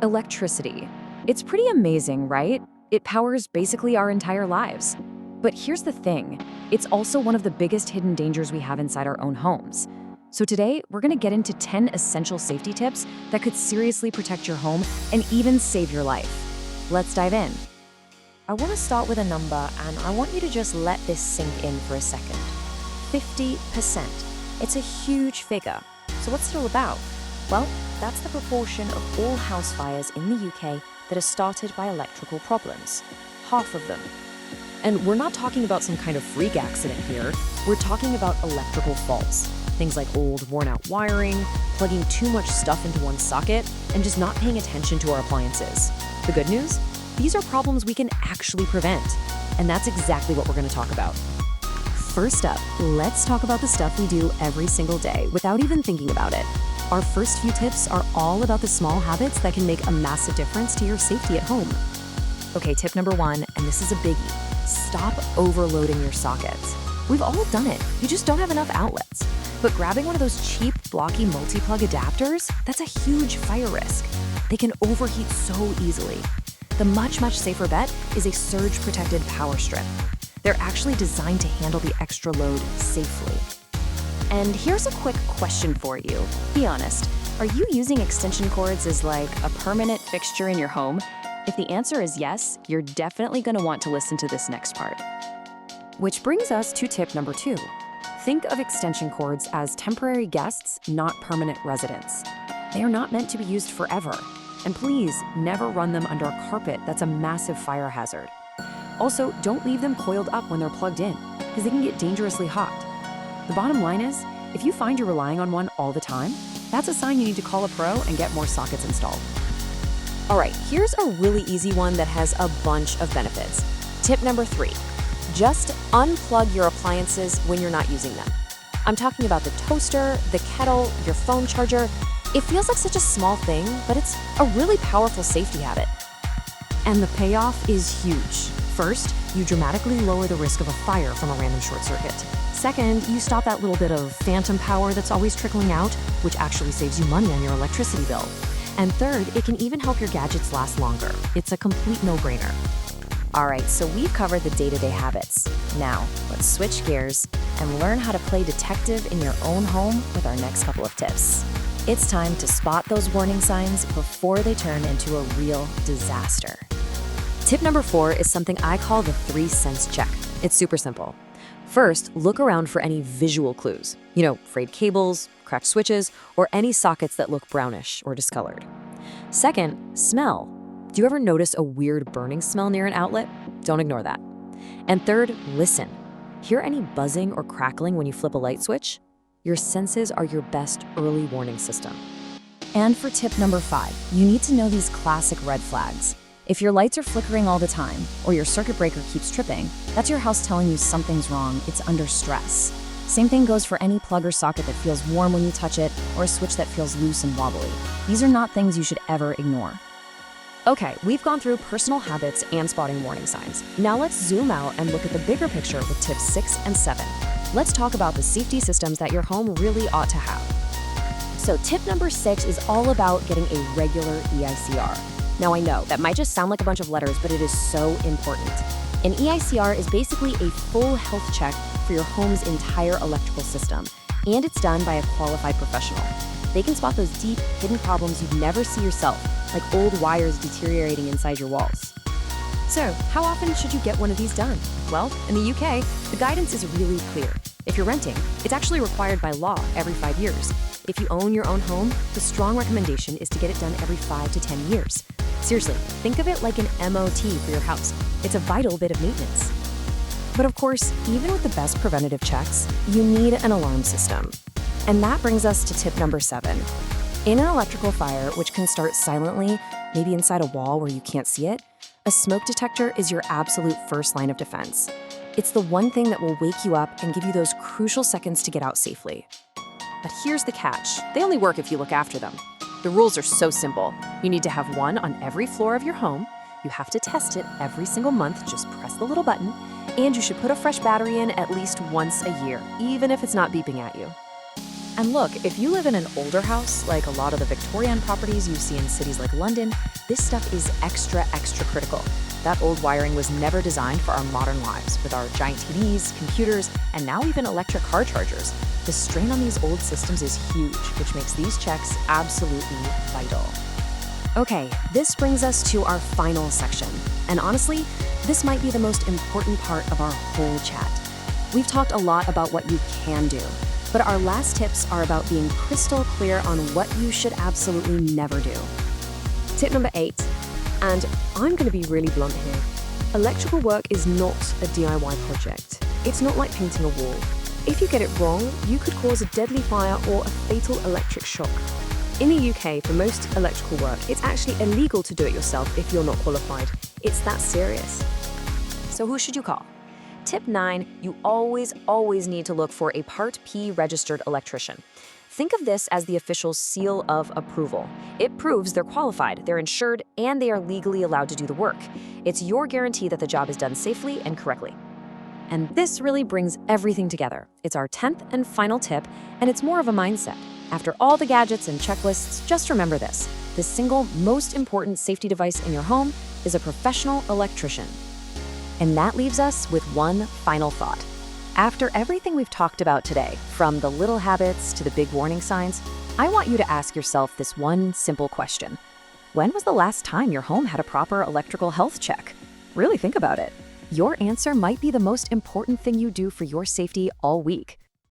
Electricity. It's pretty amazing, right? It powers basically our entire lives. But here's the thing, it's also one of the biggest hidden dangers we have inside our own homes. So today, we're gonna get into 10 essential safety tips that could seriously protect your home and even save your life. Let's dive in. I want to start with a number and I want you to just let this sink in for a second. 50%. It's a huge figure. So what's it all about? Well, that's the proportion of all house fires in the UK that are started by electrical problems. Half of them. And we're not talking about some kind of freak accident here. We're talking about electrical faults. Things like old, worn-out wiring, plugging too much stuff into one socket, and just not paying attention to our appliances. The good news? These are problems we can actually prevent. And that's exactly what we're going to talk about. First up, let's talk about the stuff we do every single day without even thinking about it. Our first few tips are all about the small habits that can make a massive difference to your safety at home. Okay, tip number 1, and this is a biggie. Stop overloading your sockets. We've all done it. You just don't have enough outlets. But grabbing one of those cheap, blocky multi-plug adapters, that's a huge fire risk. They can overheat so easily. The much safer bet is a surge-protected power strip. They're actually designed to handle the extra load safely. And here's a quick question for you. Be honest, are you using extension cords as like a permanent fixture in your home? If the answer is yes, you're definitely going to want to listen to this next part. Which brings us to tip number 2. Think of extension cords as temporary guests, not permanent residents. They are not meant to be used forever. And please, never run them under a carpet that's a massive fire hazard. Also, don't leave them coiled up when they're plugged in, because they can get dangerously hot. The bottom line is, if you find you're relying on one all the time, that's a sign you need to call a pro and get more sockets installed. All right, here's a really easy one that has a bunch of benefits. Tip number 3, just unplug your appliances when you're not using them. I'm talking about the toaster, the kettle, your phone charger. It feels like such a small thing, but it's a really powerful safety habit. And the payoff is huge. First, you dramatically lower the risk of a fire from a random short circuit. Second, you stop that little bit of phantom power that's always trickling out, which actually saves you money on your electricity bill. And third, it can even help your gadgets last longer. It's a complete no-brainer. All right, so we've covered the day-to-day habits. Now, let's switch gears and learn how to play detective in your own home with our next couple of tips. It's time to spot those warning signs before they turn into a real disaster. Tip number 4 is something I call the 3 sense check. It's super simple. First, look around for any visual clues. Frayed cables, cracked switches, or any sockets that look brownish or discolored. Second, smell. Do you ever notice a weird burning smell near an outlet? Don't ignore that. And third, listen. Hear any buzzing or crackling when you flip a light switch? Your senses are your best early warning system. And for tip number 5, you need to know these classic red flags. If your lights are flickering all the time, or your circuit breaker keeps tripping, that's your house telling you something's wrong, it's under stress. Same thing goes for any plug or socket that feels warm when you touch it, or a switch that feels loose and wobbly. These are not things you should ever ignore. Okay, we've gone through personal habits and spotting warning signs. Now let's zoom out and look at the bigger picture with tips 6 and 7. Let's talk about the safety systems that your home really ought to have. So tip number 6 is all about getting a regular EICR. Now I know, that might just sound like a bunch of letters, but it is so important. An EICR is basically a full health check for your home's entire electrical system, and it's done by a qualified professional. They can spot those deep, hidden problems you'd never see yourself, like old wires deteriorating inside your walls. So, how often should you get one of these done? Well, in the UK, the guidance is really clear. If you're renting, it's actually required by law every 5 years. If you own your own home, the strong recommendation is to get it done every 5 to 10 years. Seriously, think of it like an MOT for your house. It's a vital bit of maintenance. But of course, even with the best preventative checks, you need an alarm system. And that brings us to tip number 7. In an electrical fire, which can start silently, maybe inside a wall where you can't see it, a smoke detector is your absolute first line of defense. It's the one thing that will wake you up and give you those crucial seconds to get out safely. But here's the catch. They only work if you look after them. The rules are so simple. You need to have one on every floor of your home. You have to test it every single month, just press the little button. And you should put a fresh battery in at least once a year, even if it's not beeping at you. And look, if you live in an older house, like a lot of the Victorian properties you see in cities like London, this stuff is extra critical. That old wiring was never designed for our modern lives, with our giant TVs, computers, and now even electric car chargers. The strain on these old systems is huge, which makes these checks absolutely vital. Okay, this brings us to our final section. And honestly, this might be the most important part of our whole chat. We've talked a lot about what you can do, but our last tips are about being crystal clear on what you should absolutely never do. Tip number 8, and I'm going to be really blunt here. Electrical work is not a DIY project. It's not like painting a wall. If you get it wrong, you could cause a deadly fire or a fatal electric shock. In the UK, for most electrical work, it's actually illegal to do it yourself if you're not qualified. It's that serious. So who should you call? Tip 9, you always need to look for a Part P registered electrician. Think of this as the official seal of approval. It proves they're qualified, they're insured, and they are legally allowed to do the work. It's your guarantee that the job is done safely and correctly. And this really brings everything together. It's our 10th and final tip, and it's more of a mindset. After all the gadgets and checklists, just remember this. The single most important safety device in your home is a professional electrician. And that leaves us with one final thought. After everything we've talked about today, from the little habits to the big warning signs, I want you to ask yourself this one simple question. When was the last time your home had a proper electrical health check? Really think about it. Your answer might be the most important thing you do for your safety all week.